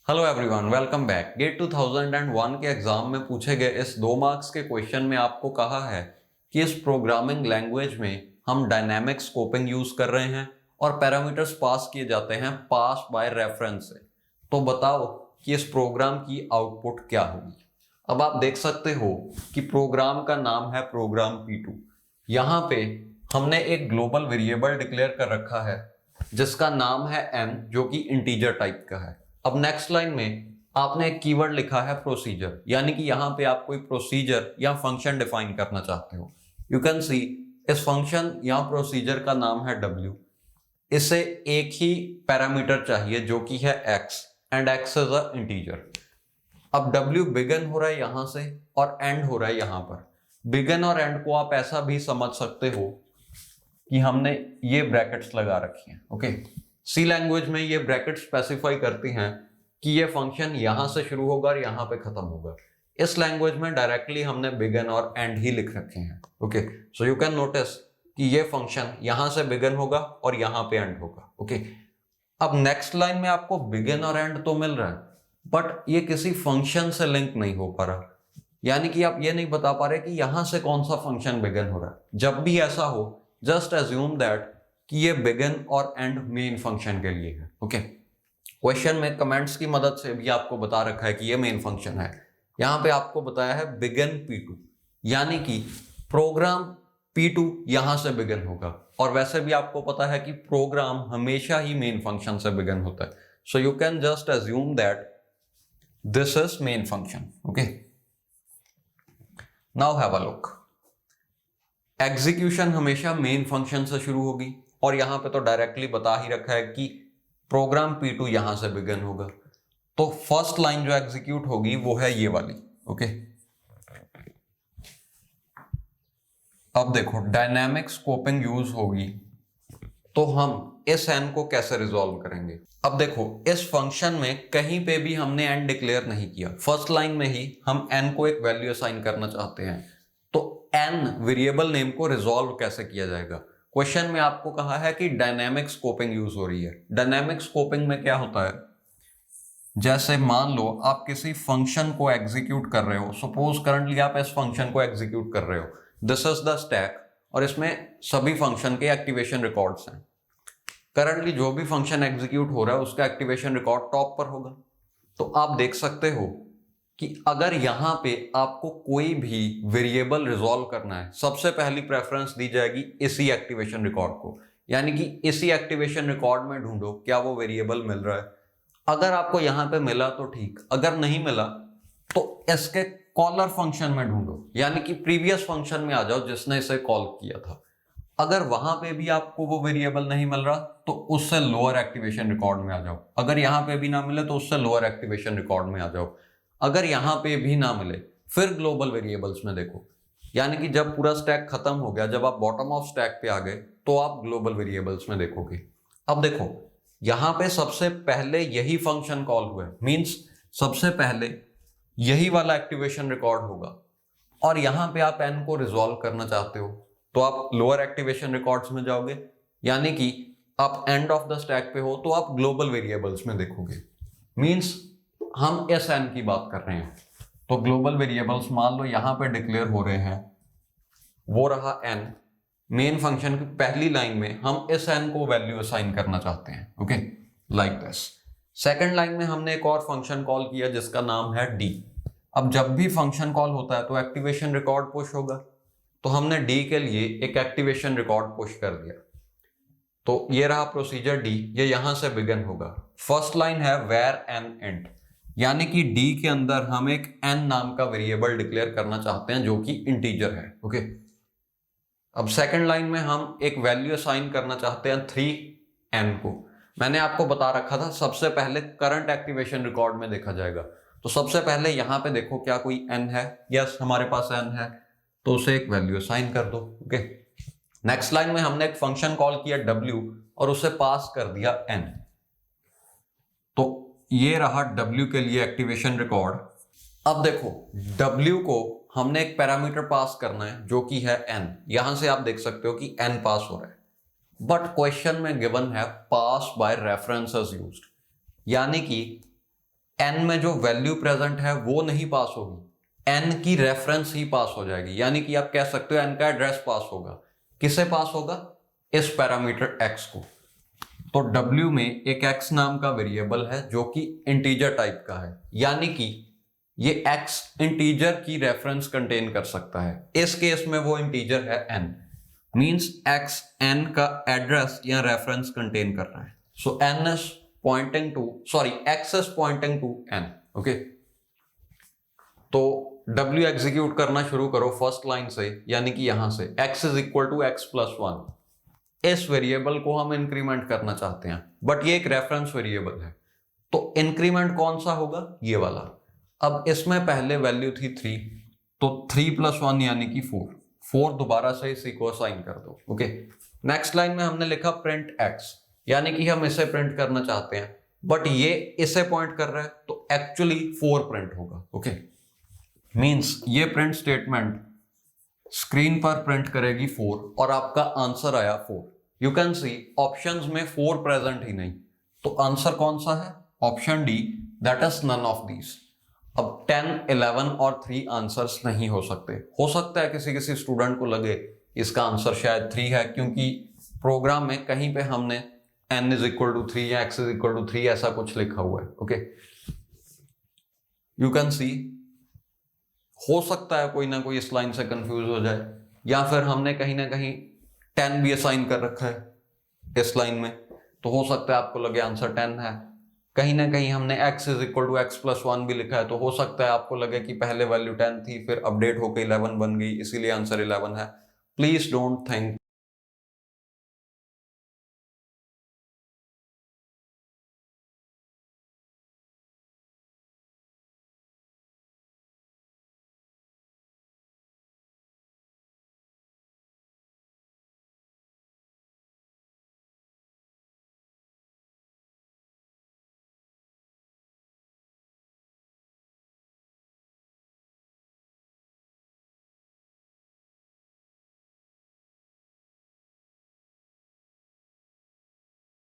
Hello everyone, welcome back. GATE 2001 के exam में पूछे गए इस 2 मार्क्स के क्वेश्चन में आपको कहा है कि इस प्रोग्रामिंग लैंग्वेज में हम डायनामिक स्कोपिंग यूज कर रहे हैं और पैरामीटर्स पास किए जाते हैं पास बाय रेफरेंस से। तो बताओ कि इस प्रोग्राम की आउटपुट क्या होगी। अब आप देख सकते हो कि प्रोग्राम का नाम है प्रोग्राम P2। यहाँ पे हमने एक ग्लोबल वेरिएबल डिक्लेयर कर रखा है जिसका नाम है n, जो कि इंटीजर टाइप का है। अब नेक्स्ट लाइन में आपने एक कीवर्ड लिखा है प्रोसीजर, यानी कि यहां पे आप कोई प्रोसीजर या फंक्शन डिफाइन करना चाहते हो। यू कैन सी इस फंक्शन या प्रोसीजर का नाम है w। इसे एक ही पैरामीटर चाहिए जो कि है x and x is a integer. अब w बिगन हो रहा है यहां से और एंड हो रहा है यहां पर। बिगन और एंड को आप ऐसा भी समझ सकते हो कि हमने ये ब्रैकेट्स लगा रखी हैं। ओके, सी लैंग्वेज में ये ब्रैकेट स्पेसिफाई करती हैं कि ये फंक्शन यहां से शुरू होगा और यहां पे खत्म होगा। इस लैंग्वेज में डायरेक्टली हमने बिगन और एंड ही लिख रखे हैं। Okay, so you can notice कि ये फंक्शन यहां से बिगन होगा और यहां पे एंड होगा। ओके, अब नेक्स्ट लाइन में आपको बिगन और एंड तो मिल रहा है, बट ये किसी फंक्शन से लिंक नहीं हो पा रहा, यानी कि आप ये नहीं बता पा रहे कि यहां से कौन सा फंक्शन बिगन हो रहा है। जब भी ऐसा हो, जस्ट एज्यूम दैट कि ये बिगिन और एंड मेन फंक्शन के लिए है। ओके, क्वेश्चन में कमेंट्स की मदद से भी आपको बता रखा है कि ये मेन फंक्शन है। यहां पे आपको बताया है बिगिन P2, यानी कि प्रोग्राम P2 यहां से बिगिन होगा। और वैसे भी आपको पता है कि प्रोग्राम हमेशा ही मेन फंक्शन से बिगिन होता है। So you can just assume that this is main function. Okay, now have a look. Execution हमेशा मेन फंक्शन से शुरू होगी और यहां पे तो डायरेक्टली बता ही रखा है कि प्रोग्राम P2 यहां से बिगिन होगा। तो फर्स्ट लाइन जो एग्जीक्यूट होगी वो है ये वाली। ओके, अब देखो डायनामिक स्कोपिंग यूज होगी तो हम इस n को कैसे रिजॉल्व करेंगे। अब देखो इस फंक्शन में कहीं पे भी हमने n डिक्लेयर नहीं किया, फर्स्ट लाइन में ही हम n को एक वैल्यू असाइन करना चाहते हैं। तो n वेरिएबल नेम को रिजॉल्व कैसे किया जाएगा। क्वेश्चन में आपको कहा है कि डायनामिक स्कोपिंग यूज हो रही है। डायनामिक स्कोपिंग में क्या होता है, जैसे मान लो आप किसी फंक्शन को एग्जीक्यूट कर रहे हो। सपोज करंटली आप इस फंक्शन को एग्जीक्यूट कर रहे हो, दिस इज द स्टैक, और इसमें सभी फंक्शन के एक्टिवेशन रिकॉर्ड्स हैं। करंटली जो भी फंक्शन एग्जीक्यूट हो रहा है उसका एक्टिवेशन रिकॉर्ड टॉप पर होगा। तो आप देख सकते हो कि अगर यहां पे आपको कोई भी वेरिएबल रिजॉल्व करना है, सबसे पहली प्रेफरेंस दी जाएगी इसी एक्टिवेशन रिकॉर्ड को, यानी कि इसी एक्टिवेशन रिकॉर्ड में ढूंढो क्या वो वेरिएबल मिल रहा है। अगर आपको यहां पे मिला तो ठीक, अगर नहीं मिला तो इसके कॉलर फंक्शन में ढूंढो, यानी कि प्रीवियस फंक्शन में आ जाओ जिसने इसे कॉल किया था। अगर वहां पे भी आपको वो वेरिएबल नहीं मिल रहा तो उससे लोअर एक्टिवेशन रिकॉर्ड में आ जाओ। अगर यहां पे भी ना मिले तो उससे लोअर एक्टिवेशन रिकॉर्ड में आ जाओ। अगर यहां पे भी ना मिले फिर ग्लोबल वेरिएबल्स में देखो, यानी कि जब पूरा स्टैक खत्म हो गया, जब आप बॉटम ऑफ स्टैक पे आ गए तो आप ग्लोबल वेरिएबल्स में देखोगे। अब देखो यहां पे सबसे पहले यही फंक्शन कॉल हुआ है, मींस सबसे पहले यही वाला एक्टिवेशन रिकॉर्ड होगा। और यहां पे आप n को रिजॉल्व करना चाहते हो तो आप लोअर एक्टिवेशन रिकॉर्ड्स में जाओगे, यानी कि आप एंड ऑफ द स्टैक पे हो तो आप ग्लोबल वेरिएबल्स में देखोगे। मींस हम इस n की बात कर रहे हैं। तो ग्लोबल वेरिएबल्स मान लो यहां पे डिक्लेयर हो रहे हैं, वो रहा n। मेन फंक्शन की पहली लाइन में हम इस n को वैल्यू असाइन करना चाहते हैं। Okay, like this. Second line में हमने एक और फंक्शन कॉल किया जिसका नाम है d। अब जब भी फंक्शन कॉल होता है तो एक्टिवेशन रिकॉर्ड पुश होगा, तो हमने d के लिए एक एक्टिवेशन रिकॉर्ड पुश कर दिया। तो ये रहा प्रोसीजर d, ये यहां से बिगिन होगा। फर्स्ट लाइन है where n int, यानी कि d के अंदर हम एक n नाम का वेरिएबल डिक्लेयर करना चाहते हैं जो कि इंटीजर है। ओके, अब सेकंड लाइन में हम एक वैल्यू असाइन करना चाहते हैं 3n को। मैंने आपको बता रखा था सबसे पहले करंट एक्टिवेशन रिकॉर्ड में देखा जाएगा। तो सबसे पहले यहां पे देखो क्या कोई n है। यस, हमारे पास n है, तो उसे एक वैल्यू असाइन कर दो। ओके, नेक्स्ट लाइन में हमने एक फंक्शन कॉल किया w और उसे पास कर दिया n। तो ये रहा w के लिए एक्टिवेशन रिकॉर्ड। अब देखो w को हमने एक पैरामीटर पास करना है जो कि है n। यहां से आप देख सकते हो कि n पास हो रहा है, बट क्वेश्चन में गिवन है पास बाय रेफरेंसेस यूज्ड, यानी कि n में जो वैल्यू प्रेजेंट है वो नहीं पास होगी, n की रेफरेंस ही पास हो जाएगी। यानी कि आप कह सकते हो n का एड्रेस पास होगा। किसे पास होगा? इस पैरामीटर x को। तो w में एक x नाम का वेरिएबल है जो कि इंटीजर टाइप का है, यानी कि ये x इंटीजर की रेफरेंस कंटेन कर सकता है। इस केस में वो इंटीजर है n, मींस x n का एड्रेस या रेफरेंस कंटेन कर रहा है। So n is pointing to, sorry x is pointing to n। Okay, तो w एग्जीक्यूट करना शुरू करो फर्स्ट लाइन से, यानी कि यहां से x is equal to x plus 1। इस वेरिएबल को हम इंक्रीमेंट करना चाहते हैं, बट ये एक रेफरेंस वेरिएबल है, तो इंक्रीमेंट कौन सा होगा? ये वाला। अब इसमें पहले वैल्यू थी 3, तो 3 प्लस 1 यानी कि 4 दोबारा से इसी को असाइन कर दो। ओके, नेक्स्ट लाइन में हमने लिखा प्रिंट x, यानी कि हम इसे प्रिंट करना चाहते हैं, बट ये इसे पॉइंट कर रहा है, तो एक्चुअली 4 प्रिंट होगा। ओके, मींस ये प्रिंट स्टेटमेंट स्क्रीन पर प्रिंट करेगी 4 और आपका आंसर आया 4। यू कैन सी ऑप्शंस में 4 प्रेजेंट ही नहीं, तो आंसर कौन सा है? Option D, that is none of these. अब 10, 11 और 3 आंसर्स नहीं हो सकते। हो सकता है किसी किसी स्टूडेंट को लगे इसका आंसर शायद 3 है, क्योंकि प्रोग्राम में कहीं पे हमने n इज इक्वल टू 3 या x इज इक्वल टू 3 ऐसा कुछ लिखा हुआ है। ओके, यू कैन सी हो सकता है कोई ना कोई इस लाइन से कंफ्यूज हो जाए, या फिर हमने कहीं ना कहीं 10 भी असाइन कर रखा है इस लाइन में, तो हो सकता है आपको लगे आंसर 10 है। कहीं ना कहीं हमने x is equal to x plus 1 भी लिखा है, तो हो सकता है आपको लगे कि पहले वैल्यू 10 थी, फिर अपडेट होकर 11 बन गई, इसीलिए आंसर 11 है। Please don't think